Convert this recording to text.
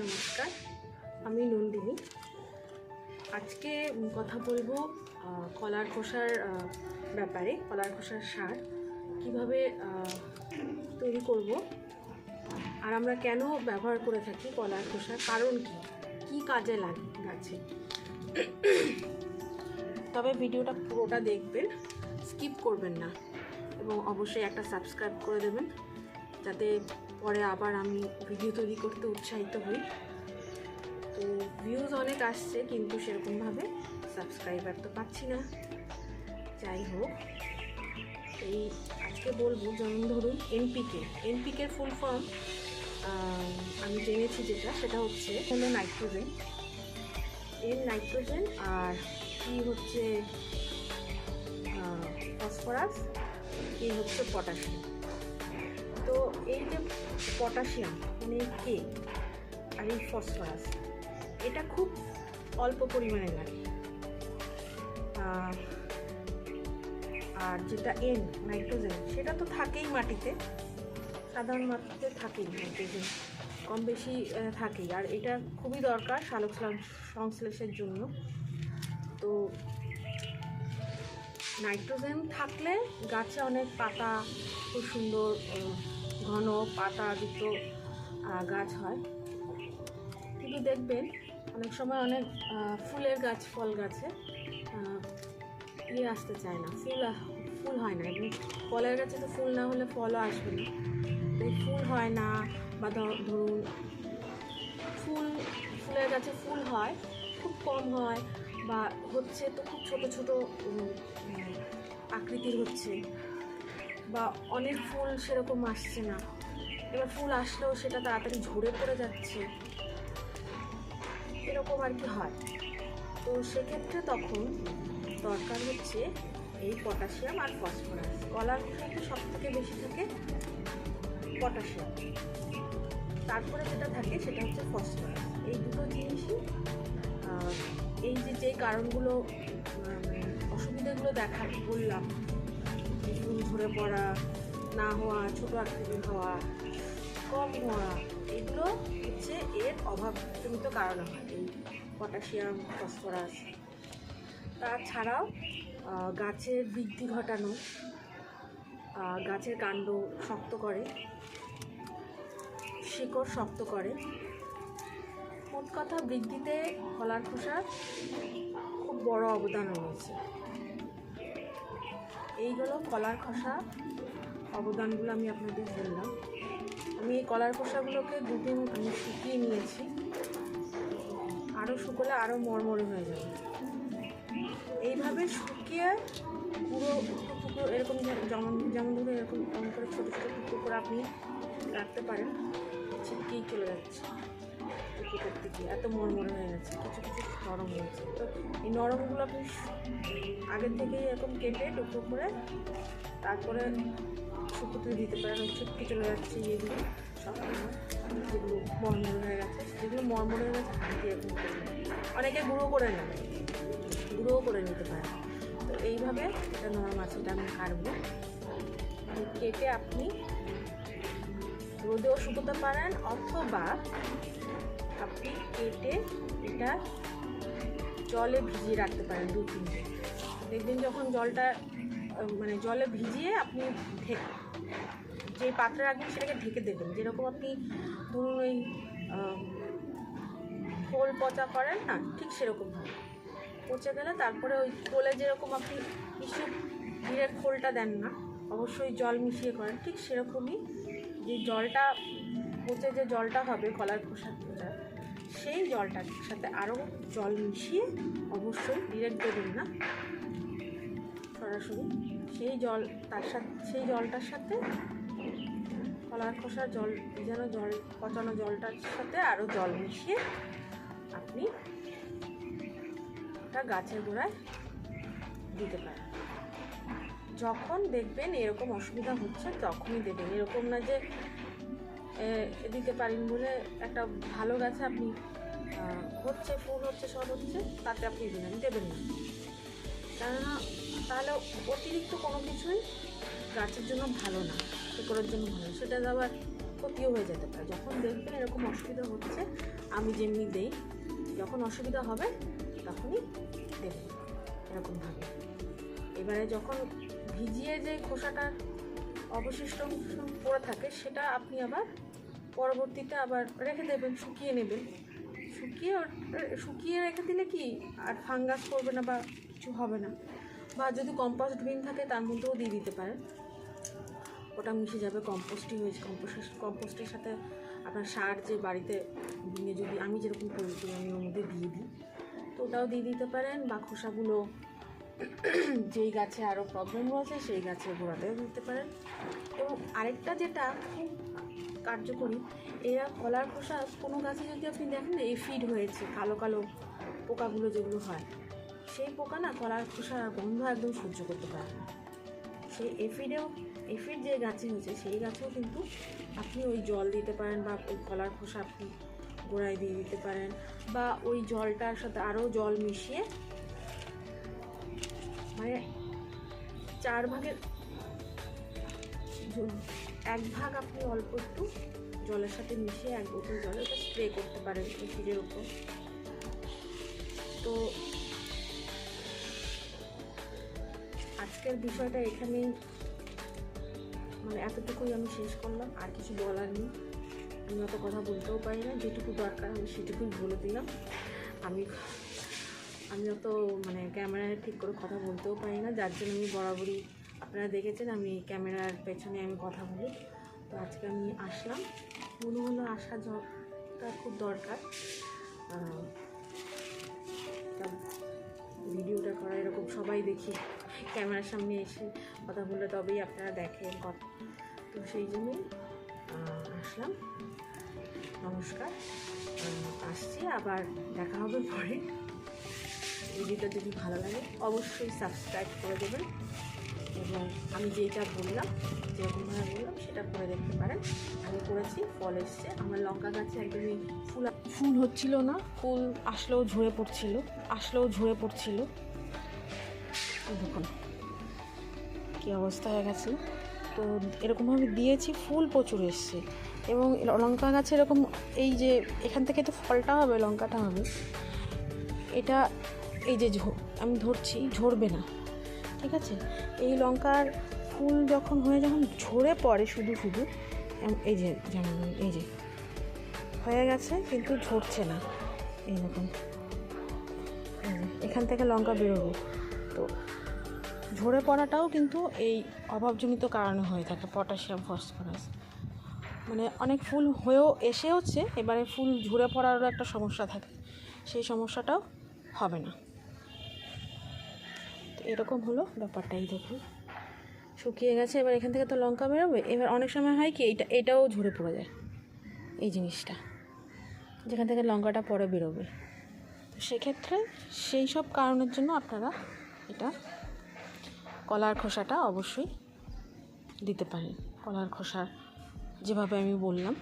নমস্কার, আমি নন্দিনী। আজকে কথা বলবো কলার খোসার ব্যাপারে। কলার খোসার সার কিভাবে তৈরি করব, আর আমরা কেন ব্যবহার করে থাকি কলার খোসার, কারণ কি কাজে লাগে গাছে। তবে ভিডিওটা পুরোটা দেখবেন, স্কিপ করবেন না, এবং অবশ্যই একটা সাবস্ক্রাইব করে দেবেন, যাতে পরে আবার আমি ভিডিও তৈরি করতে উৎসাহিত হই। তো ভিউজ অনেক আসছে, কিন্তু সেরকমভাবে সাবস্ক্রাইবার তো পাচ্ছি না। যাই হোক, এই আজকে বলবো, যেমন ধরুন এনপিকের ফুল ফর্ম আমি জেনেছি, সেটা হলো নাইট্রোজেন। নাইট্রোজেন আর কি হচ্ছে ফসফরাস, কি হচ্ছে পটাশিয়াম। তো এই যে পটাশিয়াম মানে কে, আর এই ফসফরাস, এটা খুব অল্প পরিমাণে লাগে। আর যেটা নাইট্রোজেন, সেটা তো থাকেই মাটিতে, সাধারণ মাটিতে থাকেই নাইট্রোজেন, কম বেশি থাকেই। আর এটা খুবই দরকার সালোক সংশ্লেষের জন্য। তো নাইট্রোজেন থাকলে গাছে অনেক পাতা, খুব সুন্দর ঘন পাতাযুক্ত গাছ হয়। কিন্তু দেখবেন অনেক সময় অনেক ফুলের গাছ, ফল গাছে আসতে চায় না, ফুল হয় না। এবং ফলের গাছে তো ফুল না হলে ফলও আসবে না। তাই ফুল হয় না, বা ধরুন ফুলের গাছে ফুল হয় খুব কম হয়, বা হচ্ছে তো খুব ছোট ছোট আকৃতির হচ্ছে, বা অনেক ফুল সেরকম আসছে না। এবার ফুল আসলেও সেটা তাড়াতাড়ি ঝরে পড়ে যাচ্ছে, এরকম আর কি হয়। তো সেক্ষেত্রে তখন দরকার হচ্ছে এই পটাশিয়াম আর ফসফরাস। কলার খোসাতে সব থেকে বেশি থাকে পটাশিয়াম, তারপরে যেটা থাকে সেটা হচ্ছে ফসফরাস। এই দুটো জিনিসই এই যে কারণগুলো, অসুবিধাগুলো বললাম, ফুল ঝরে পড়া, না হওয়া, ছোটো আকৃতির হওয়া, কম হওয়া, এগুলো হচ্ছে এর অভাবজনিত কারণ হয়, এই পটাশিয়াম ফসফরাস। তাছাড়াও গাছের বৃদ্ধি ঘটানো, গাছের কাণ্ড শক্ত করে, শিকড় শক্ত করে। মোট কথা, বৃদ্ধিতে কলার খোসার খুব বড় অবদান রয়েছে। এইগুলো কলার খোসা অবদানগুলো আমি আপনাদের বললাম। আমি এই কলার খোসাগুলোকে দুদিন আমি শুকিয়ে নিয়েছি, আরও শুকোলে আরও মরমরে হয়ে যাবে। এইভাবে শুকিয়ে পুরো টুকরো এরকম, যেমন ধরুন এরকম করে ছোটো ছোটো টুকরো করে আপনি রাখতে পারেন। ছিটকেই চলে যাচ্ছে টুকরো করতে গিয়ে, এত মরমরে হয়ে গেছে, কিছু কিছু নরম হয়েছে। তো এই নরমগুলো আপনি আগের থেকেই এরকম কেটে টুকরো করে তারপরে শুকোতে দিতে পারেন। ছিটকে চলে যাচ্ছে এগুলো সব, যেগুলো মরমরে হয়ে গেছে, হাতে এরকম করে অনেকে গুঁড়ো করে নিতে পারে। তো এইভাবে এটা নরম আছে, এটা আমি কাটবো। কেটে আপনি রোদেও শুকোতে পারেন, অথবা আপনি কেটে এটা জলে ভিজিয়ে রাখতে পারেন 2-3 দিন। দেখবেন যখন জলটা জলে ভিজিয়ে আপনি যে পাত্রে রাখবেন সেটাকে ঢেকে দেবেন। যেরকম আপনি ধরুন ওই খোল পচা করেন না, ঠিক সেরকমভাবে পচে গেলে তারপরে ওই খোলে যেরকম আপনি ক্ষীরের খোলটা দেন না, অবশ্যই জল মিশিয়ে করেন, ঠিক সেরকমই যে জলটা পচে যে জলটা হবে কলার খোসার, সেই জলটার সাথে আরও জল মিশিয়ে, অবশ্যই ডিরেক্ট দেবেন না, সরাসরি সেই জলটার সাথে কলার খোসার পচানো জলটার সাথে আরও জল মিশিয়ে আপনি ওটা গাছের গোড়ায় দিতে পারেন। যখন দেখবেন এরকম অসুবিধা হচ্ছে তখনই দেবেন। এরকম না যে দিতে পারেন বলে একটা ভালো গাছে আপনি হচ্ছে, ফুল হচ্ছে, সব হচ্ছে, তাতে আপনি দেবেন না। কেননা তাহলে অতিরিক্ত কোনো কিছুই গাছের জন্য ভালো না, শিকড়ের জন্য ভালো, সেটা আবার ক্ষতিও হয়ে যেতে পারে। যখন দেখবেন এরকম অসুবিধা হচ্ছে আমি যেমনি দেই, যখন অসুবিধা হবে তখনই দেবেন এরকমভাবে। এবারে যখন ভিজিয়ে যে খোসাটার অবশিষ্ট পড়ে থাকে সেটা আপনি আবার পরবর্তীতে আবার রেখে দেবেন, শুকিয়ে নেবেন। শুকিয়ে রেখে দিলে কি আর ফাঙ্গাস করবে না বা কিছু হবে না। বা যদি কম্পোস্ট বিন থাকে তার মধ্যেও দিয়ে দিতে পারেন, ওটা মিশে যাবে, কম্পোস্টই হয়েছে। কম্পোস্টের সাথে আপনার সার যে বাড়িতে ভেঙে, যদি আমি যেরকম করি আমি ওর মধ্যে দিয়ে দিই, তো ওটাও দিয়ে দিতে পারেন। বা খোসাগুলো যেই গাছে আরও প্রবলেম রয়েছে সেই গাছের গোড়াতেও দিতে পারেন। এবং আরেকটা যেটা খুব কার্যকরী, এরা কলার খোসা কোনো গাছে যদি আপনি দেখেন না এফিড হয়েছে, কালো কালো পোকাগুলো যেগুলো হয়, সেই পোকা না কলার খোসার গন্ধ একদম সহ্য করতে পারে না। সেই এফিড যে গাছে হয়েছে সেই গাছেও কিন্তু আপনি ওই জল দিতে পারেন, বা ওই কলার খোসা আপনি গোড়ায় দিয়ে দিতে পারেন, বা ওই জলটার সাথে আরও জল মিশিয়ে, মানে 4 ভাগের 1 ভাগ আপনি অল্প একটু জলের সাথে মিশিয়ে 1 বোতল জলে ওটা স্প্রে করতে পারেন এফিডের উপর। তো আজকের বিষয়টা এখানেই, মানে এতটুকুই আমি শেষ করলাম, আর কিছু বলার নেই। আমি অত কথা বলতেও পারি না, যেটুকু দরকার আমি সেটুকুই বলে দিলাম। আমি অত মানে ক্যামেরায় ঠিক করে কথা বলতেও পারি না, যার জন্য আমি বরাবরই আপনারা দেখেছেন আমি ক্যামেরার পেছনে আমি কথা বলি। তো আজকে আমি আসলাম, মনে হলো আসাটা খুব দরকার, ভিডিওটা করা। এরকম সবাই দেখি ক্যামেরার সামনে এসে কথা বললে তবেই আপনারা দেখেন কথা, তো সেই জন্যই আসলাম। নমস্কার, আসছি, আবার দেখা হবে পরে। ভিডিওটা যদি ভালো লাগে অবশ্যই সাবস্ক্রাইব করে দেবেন, এবং আমি যেটা বললাম, যেরকমভাবে বললাম সেটা করে দেখতে পারেন। আমি করেছি, ফল এসছে। আমার লঙ্কা গাছে একদমই ফুল হচ্ছিল না, ফুল আসলেও ঝরে পড়ছিল। দেখুন কী অবস্থা হয়ে গেছে। তো এরকমভাবে দিয়েছি, ফুল প্রচুর এসছে। এবং লঙ্কা গাছে এরকম এই যে এখান থেকে তো ফলটা হবে, লঙ্কাটা হবে, এটা এই যে আমি ধরছি ঝরবে না, ঠিক আছে। এই লঙ্কার ফুল যখন ঝরে পড়ে শুধু এই যে যেমন এই যে হয়ে গেছে, কিন্তু ঝরছে না। এই দেখুন, এখান থেকে লঙ্কা বেরোবে। তো ঝরে পড়াটাও কিন্তু এই অভাবজনিত কারণে হয়ে থাকে, পটাশিয়াম, ফসফরাস। মানে অনেক ফুল এসে হচ্ছে, এবারে ফুল ঝরে পড়ারও একটা সমস্যা থাকে, সেই সমস্যাটাও হবে না। তো এরকম হলো ব্যাপারটাই। দেখুন শুকিয়ে গেছে, এবার এখান থেকে তো লঙ্কা বেরোবে। এবার অনেক সময় হয় কি এটাও ঝরে পড়ে যায়, এই জিনিসটা যেখান থেকে লঙ্কাটা পরে বেরোবে। তো সেক্ষেত্রে সেই সব কারণের জন্য আপনারা এটা কলার খোসাটা অবশ্যই দিতে পারেন। কলার খোসা যেভাবে আমি বললাম